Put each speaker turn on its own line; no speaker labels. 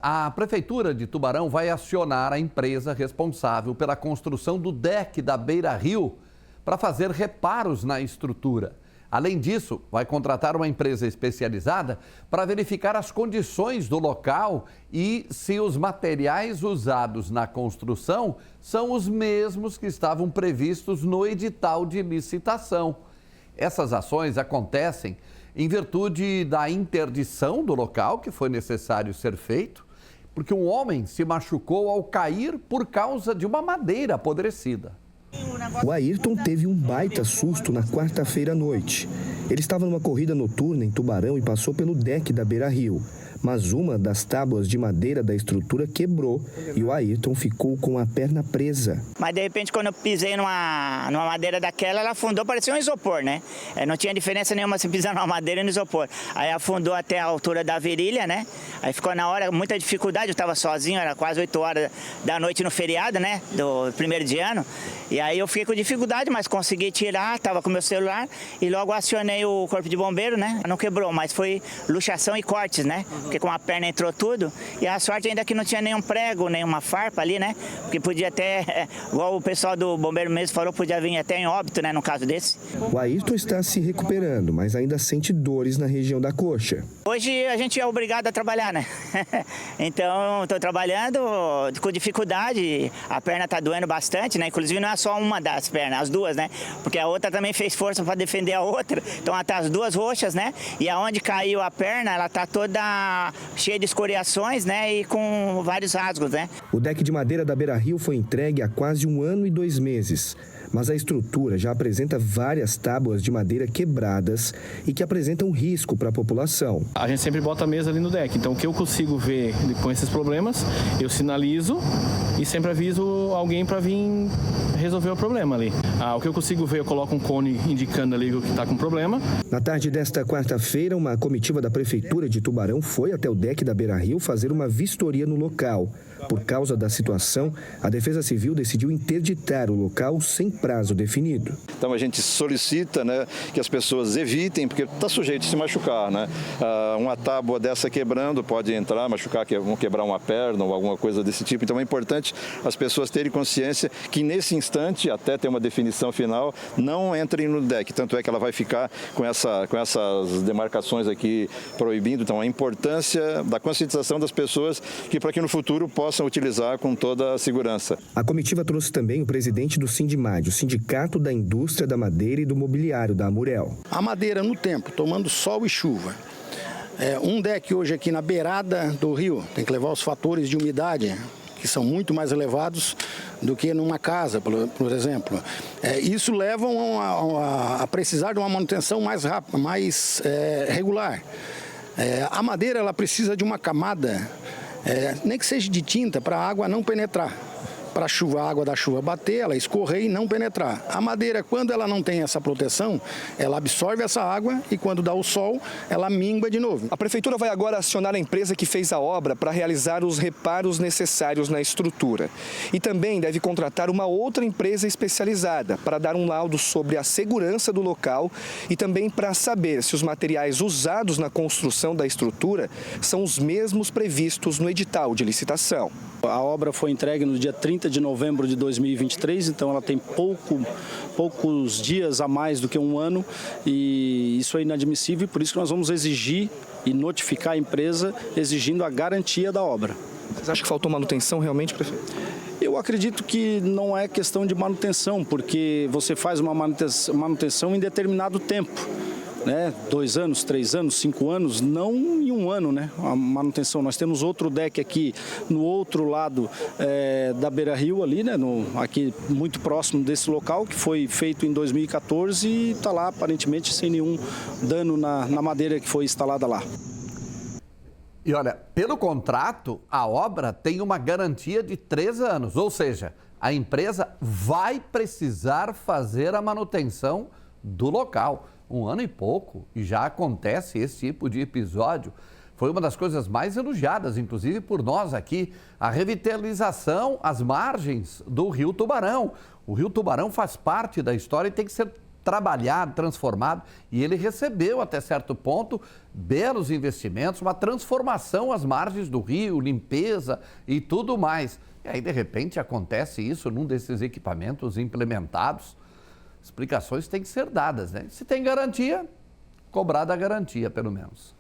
A Prefeitura de Tubarão vai acionar a empresa responsável pela construção do deck da Beira-Rio para fazer reparos na estrutura. Além disso, vai contratar uma empresa especializada para verificar as condições do local e se os materiais usados na construção são os mesmos que estavam previstos no edital de licitação. Essas ações acontecem em virtude da interdição do local que foi necessário ser feito, porque um homem se machucou ao cair por causa de uma madeira apodrecida.
O Ayrton teve um baita susto na quarta-feira à noite. Ele estava numa corrida noturna em Tubarão e passou pelo deck da Beira-Rio. Mas uma das tábuas de madeira da estrutura quebrou e o Ayrton ficou com a perna presa.
Mas de repente, quando eu pisei numa madeira daquela, ela afundou, parecia um isopor, né? Não tinha diferença nenhuma se pisar numa madeira e no isopor. Aí afundou até a altura da virilha, né? Aí ficou na hora, muita dificuldade, eu estava sozinho, era quase 8 horas da noite no feriado, né? Do primeiro de ano. E aí eu fiquei com dificuldade, mas consegui tirar, estava com meu celular e logo acionei o corpo de bombeiro, né? Não quebrou, mas foi luxação e cortes, né? Porque com a perna entrou tudo, e a sorte ainda que não tinha nenhum prego, nenhuma farpa ali, né? Porque podia até, igual o pessoal do bombeiro mesmo falou, podia vir até em óbito, né, no caso desse.
O Ayrton está se recuperando, mas ainda sente dores na região da coxa.
Hoje a gente é obrigado a trabalhar, né? Então, estou trabalhando com dificuldade, a perna está doendo bastante, né? Inclusive não é só uma das pernas, as duas, né? Porque a outra também fez força para defender a outra, então ela tá as duas roxas, né? E aonde caiu a perna, ela tá toda cheia de escoriações, né, e com vários rasgos, né.
O deck de madeira da Beira-Rio foi entregue há quase 1 ano e 2 meses, mas a estrutura já apresenta várias tábuas de madeira quebradas e que apresentam risco para a população.
A gente sempre bota a mesa ali no deck, então o que eu consigo ver com esses problemas, eu sinalizo e sempre aviso alguém para vir resolver o problema ali. O que eu consigo ver, eu coloco um cone indicando ali o que está com problema.
Na tarde desta quarta-feira, uma comitiva da Prefeitura de Tubarão foi até o deck da Beira-Rio fazer uma vistoria no local. Por causa da situação, a Defesa Civil decidiu interditar o local sem prazo definido.
Então a gente solicita, né, que as pessoas evitem, porque está sujeito a se machucar, né? Uma tábua dessa quebrando pode entrar, machucar, vão quebrar uma perna ou alguma coisa desse tipo. Então é importante as pessoas terem consciência que nesse instante, até ter uma definição final, não entrem no deck. Tanto é que ela vai ficar com essas demarcações aqui proibindo. Então a importância da conscientização das pessoas para que no futuro possam utilizar com toda a segurança.
A comitiva trouxe também o presidente do Sindimad, o Sindicato da Indústria da Madeira e do Mobiliário da Amurel.
A madeira no tempo, tomando sol e chuva. Um deck hoje aqui na beirada do rio, tem que levar os fatores de umidade, que são muito mais elevados do que numa casa, por exemplo. Isso leva a precisar de uma manutenção mais rápida, mais regular. A madeira ela precisa de uma camada, nem que seja de tinta, para a água não penetrar. Para a água da chuva bater, ela escorrer e não penetrar. A madeira, quando ela não tem essa proteção, ela absorve essa água e quando dá o sol, ela mingua de novo.
A Prefeitura vai agora acionar a empresa que fez a obra para realizar os reparos necessários na estrutura. E também deve contratar uma outra empresa especializada para dar um laudo sobre a segurança do local e também para saber se os materiais usados na construção da estrutura são os mesmos previstos no edital de licitação.
A obra foi entregue no dia 30 de novembro de 2023, então ela tem poucos dias a mais do que 1 ano e isso é inadmissível e por isso que nós vamos exigir e notificar a empresa exigindo a garantia da obra.
Vocês acham que faltou manutenção realmente, prefeito?
Eu acredito que não é questão de manutenção, porque você faz uma manutenção em determinado tempo. 2 anos, 3 anos, 5 anos, não em 1 ano, né? A manutenção. Nós temos outro deck aqui no outro lado da Beira-Rio ali, né? Aqui muito próximo desse local, que foi feito em 2014 e está lá aparentemente sem nenhum dano na madeira que foi instalada lá.
E olha, pelo contrato, a obra tem uma garantia de 3 anos, ou seja, a empresa vai precisar fazer a manutenção do local. 1 ano e pouco, e já acontece esse tipo de episódio. Foi uma das coisas mais elogiadas, inclusive por nós aqui, a revitalização às margens do Rio Tubarão. O Rio Tubarão faz parte da história e tem que ser trabalhado, transformado, e ele recebeu até certo ponto belos investimentos, uma transformação às margens do rio, limpeza e tudo mais. E aí, de repente, acontece isso num desses equipamentos implementados. Explicações têm que ser dadas, né? Se tem garantia, cobrar da garantia, pelo menos.